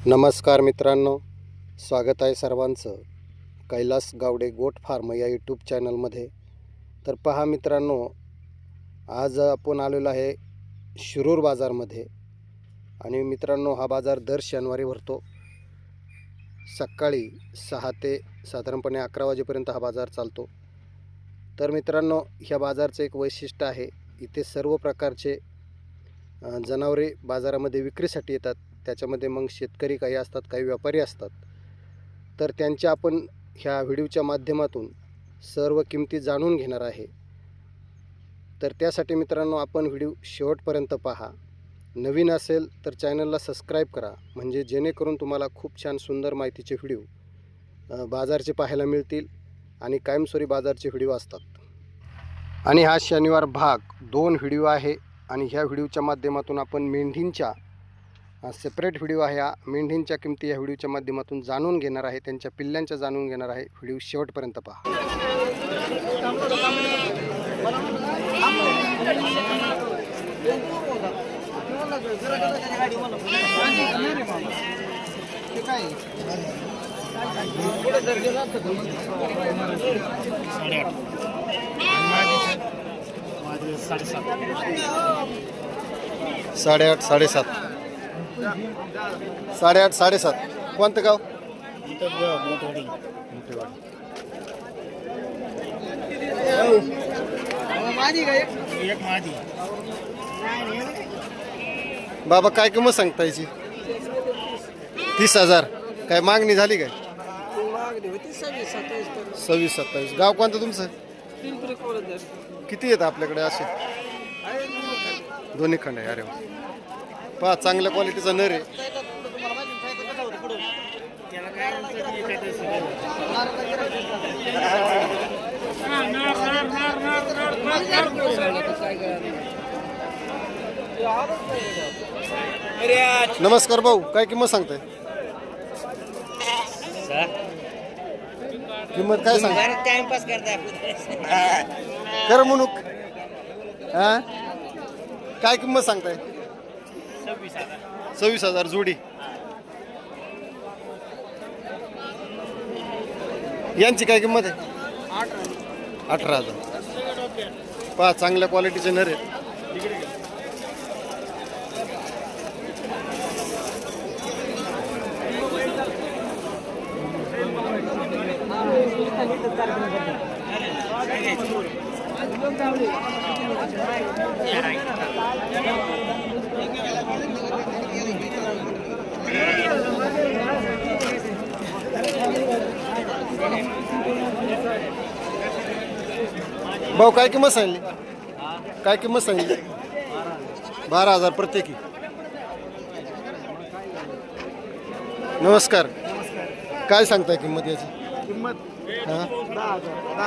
नमस्कार मित्रांनो, स्वागत आहे सर्वांचं कैलास गावडे गोट फार्म या यूट्यूब चॅनलमध्ये। तर पहा मित्रांनो, आज आपण आलेलो आहे शिरूर बाजारमध्ये। आणि मित्रांनो, हा बाजार दर शनिवारी भरतो। सकाळी 6 ते साधारणपणे 11 वाजेपर्यंत हा बाजार चालतो। तर मित्रांनो, ह्या बाजारचं एक वैशिष्ट्य आहे, इथे सर्व प्रकारचे जनावरे बाजारामध्ये विक्रीसाठी येतात। त्याच्यामध्ये मग शेतकरी काही असतात, काही व्यापारी असतात। तर त्यांच्या आपण ह्या व्हिडिओच्या माध्यमातून सर्व किमती जाणून घेणार आहे। तर त्यासाठी मित्रांनो, आपण व्हिडिओ शेवटपर्यंत पहा। नवीन असेल तर चॅनलला सबस्क्राईब करा, म्हणजे जेणेकरून तुम्हाला खूप छान सुंदर माहितीचे व्हिडिओ बाजारचे पाहायला मिळतील आणि कायमस्वरूपी बाजारचे व्हिडिओ असतात। आणि हा शनिवार भाग 2 व्हिडिओ आहे। आणि ह्या व्हिडिओच्या माध्यमातून आपण मेंढींच्या सेपरेट व्हिडिओ आहे, हा मेंढींच्या किमती या व्हिडिओच्या माध्यमातून जाणून घेणार आहे, त्यांच्या पिल्ल्यांच्या जाणून घेणार आहे। व्हिडिओ शेवटपर्यंत पहा। साडेआठ साडेसात कोणतं गाव? बाबा काय किंमत सांगता याची? 30,000। काय मागणी झाली काय? 26-27। गाव कोणतं तुमचं? किती येतं आपल्याकडे असे? दोन्ही खंड आहे। अरे वा, पहा चांगल्या क्वालिटीचा नर आहे। नमस्कार भाऊ, काय किंमत सांगताय? किंमत काय सांगताय? टाइमपास करताय खरं म्हणूक हा, काय किंमत सांगताय? 26,000 जोडी। यांची काय किंमत आहे? 18,000। पहा चांगल्या क्वालिटीचे नर आहेत। भाऊ काय किंमत सांगली? काय किंमत सांगली? 12,000 प्रत्येकी। नमस्कार, काय सांगताय किंमत याची? किंमत हां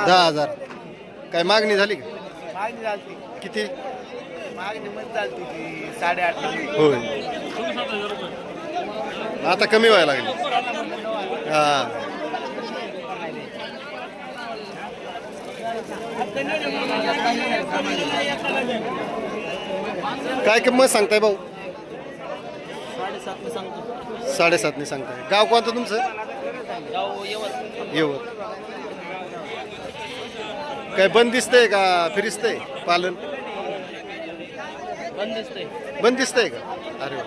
10,000। काय मागणी झाली का? मागणी झाली किती? मागणी मत झाली ती 8.5। होय, आता कमी व्हायला लागली। हां, काय किंमत सांगताय भाऊ? 7.5 सांगतो। 7.5 सांगताय। गाव कोणतं तुमचं? गाव यवत। येवत। काय बंद दिसतंय का फिरिस्तंय पालन? बंद दिसतंय का? अरे वा।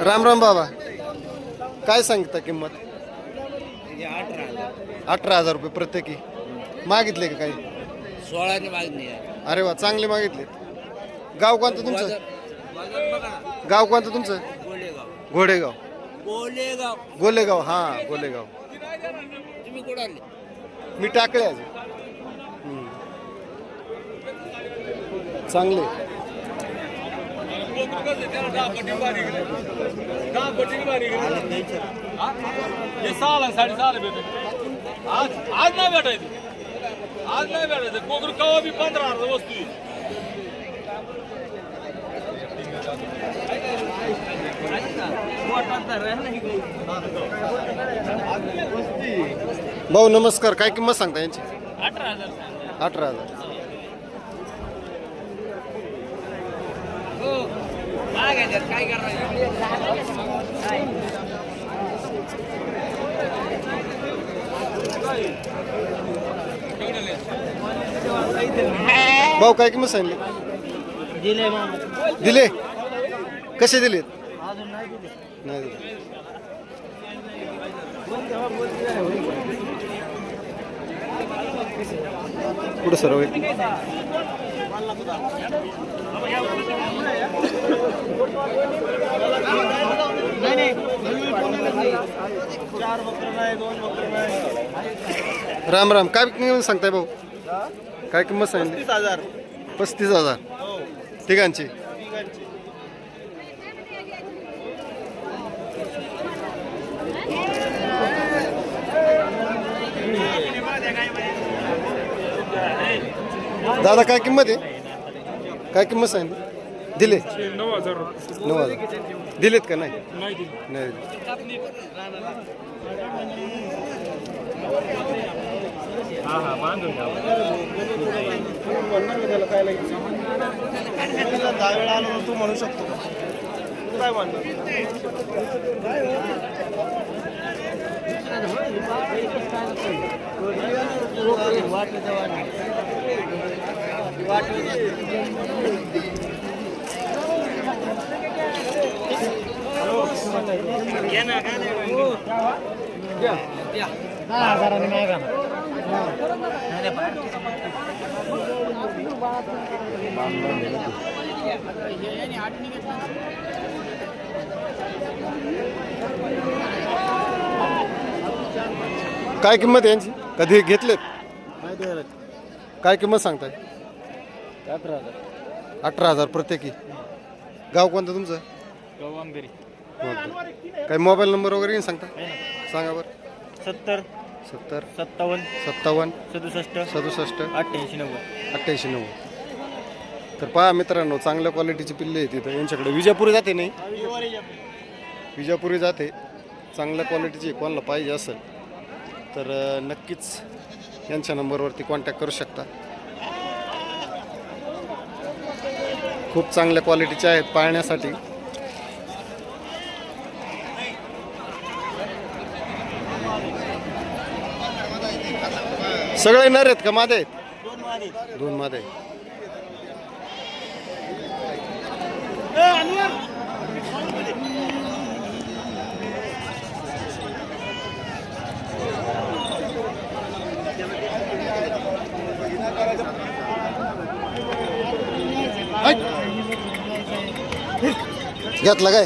राम राम बाबा, काय सांगता किंमत? 18,000 रुपये प्रत्येकी। मागितले का काही? 16 मागणी आहे। अरे वा, चांगले मागितले। गाव कोणतं तुमचं? गाव कोणतं तुमचं? घोडेगाव। गोलेगाव, हां गोलेगाव। तुम्ही कुठं आले? मी टाकले आज। चांगले आज नाही भेटायचं, आज नाही भेटायचं। कोकरू कवा बी 15,000 वस्तू। भाऊ नमस्कार, काय किंमत सांगता यांची? 18,000 18,000. काय भाऊ काय किंमत सांगली? दिले कसे दिलेत? नाही दिले. पुढे सर्व राम राम. काय किंमत सांगताय भाऊ? काय किंमत सांगितली? 35,000. तिघांची. दादा काय किंमत आहे? काय किंमत सांगितली? दिले 9,000 दिलेत का? नाही नाही. तू म्हणू शकतो काय म्हणतो? काय किंमत आहे यांची? कधी घेतलेत? काय किंमत सांगताय? 18,000 प्रत्येकी. गाव कोणतं तुमचं? काय मोबाईल नंबर वगैरे सांगता? सांगा बरं. 70 70 57 57 67 67 88 90. 88 90. तर पहा मित्रांनो, चांगल्या क्वालिटीची पिल्ले आहेत तिथं यांच्याकडे. विजापुरी जाते नाही? विजापुरी जाते. चांगल्या क्वालिटीची कोणाला पाहिजे असेल तर नक्कीच यांच्या नंबरवरती कॉन्टॅक्ट करू शकता. खूप चांगल्या क्वालिटीचे आहेत पाळण्यासाठी. सगळे नर आहेत का मादे आहेत? दोन मादे आहेत. घेतला काय?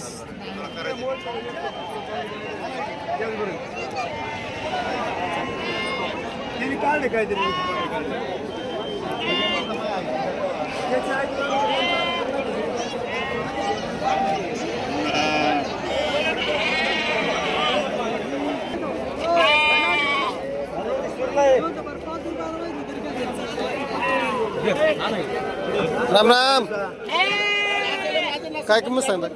राम राम. काय किंमत सांगताय?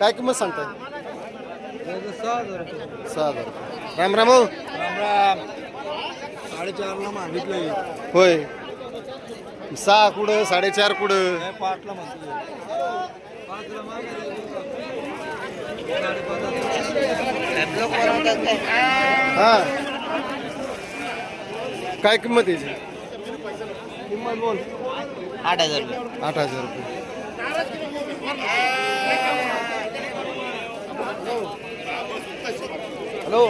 काय किंमत सांगताय? 6,000. राम राम भाऊ. 4.5 मागितलं. होय. 6 कुठं 4.5 कुठं? हा. काय किंमत याची? किंमत बोल. 8,000. 8,000 रुपये. हॅलो.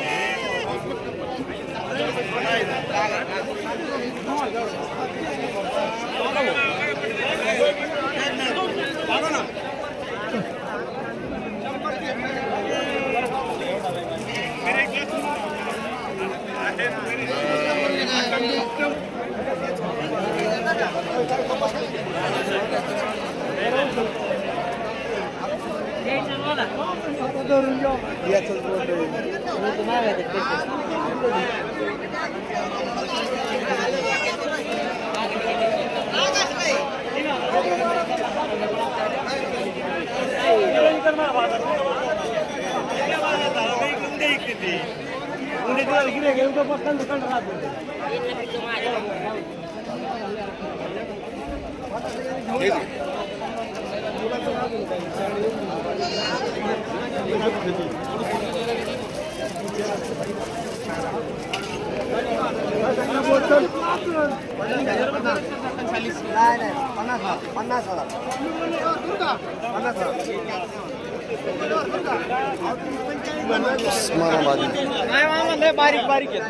उस्मानाबादी बारीक बारीक आहेत.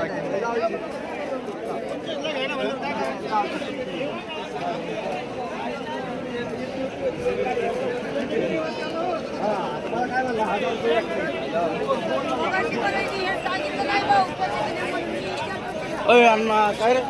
अय अण्णा काय रे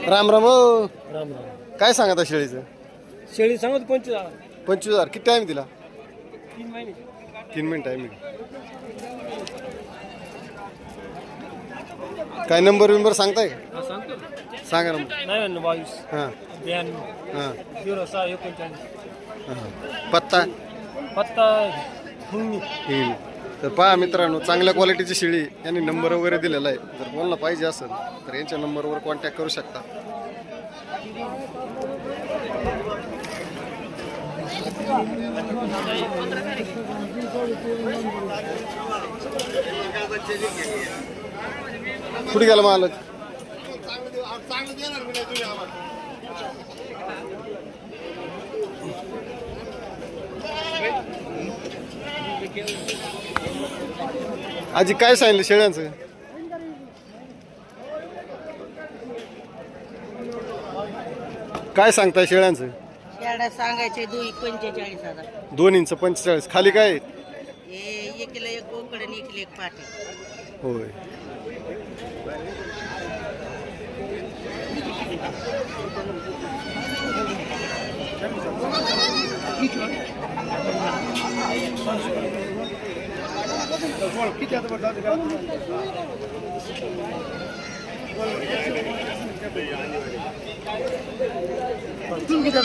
राम राम हो. काय सांगता शेळीचं? शेळी सांगत 25,000. 25,000. किती टाइम दिला? 3 महिने. 3 मिनिट टाइम. काय नंबर विंबर सांगताय का? सांगतो सांगा ना. 22 हां 92 हां 06 39. हां. पत्ता पत्ता हुंगणी. येईल. तर पहा मित्रांनो, चांगल्या क्वालिटीची शेळी यांनी नंबर वगैरे दिलेला आहे. जर कोणाला पाहिजे असेल तर यांच्या नंबरवर कॉन्टॅक्ट करू शकता. कुठे गेला मालक? आजी काय सांगितलं शेळ्यांचं? काय सांगताय शेळ्यांचं? शेळ्या सांगायचे 45,000. 2 इंच 45. खाली काय आहे? हे एकीला एक बोकड आणि एकीला एक पाटी. होय. तुम्ही किती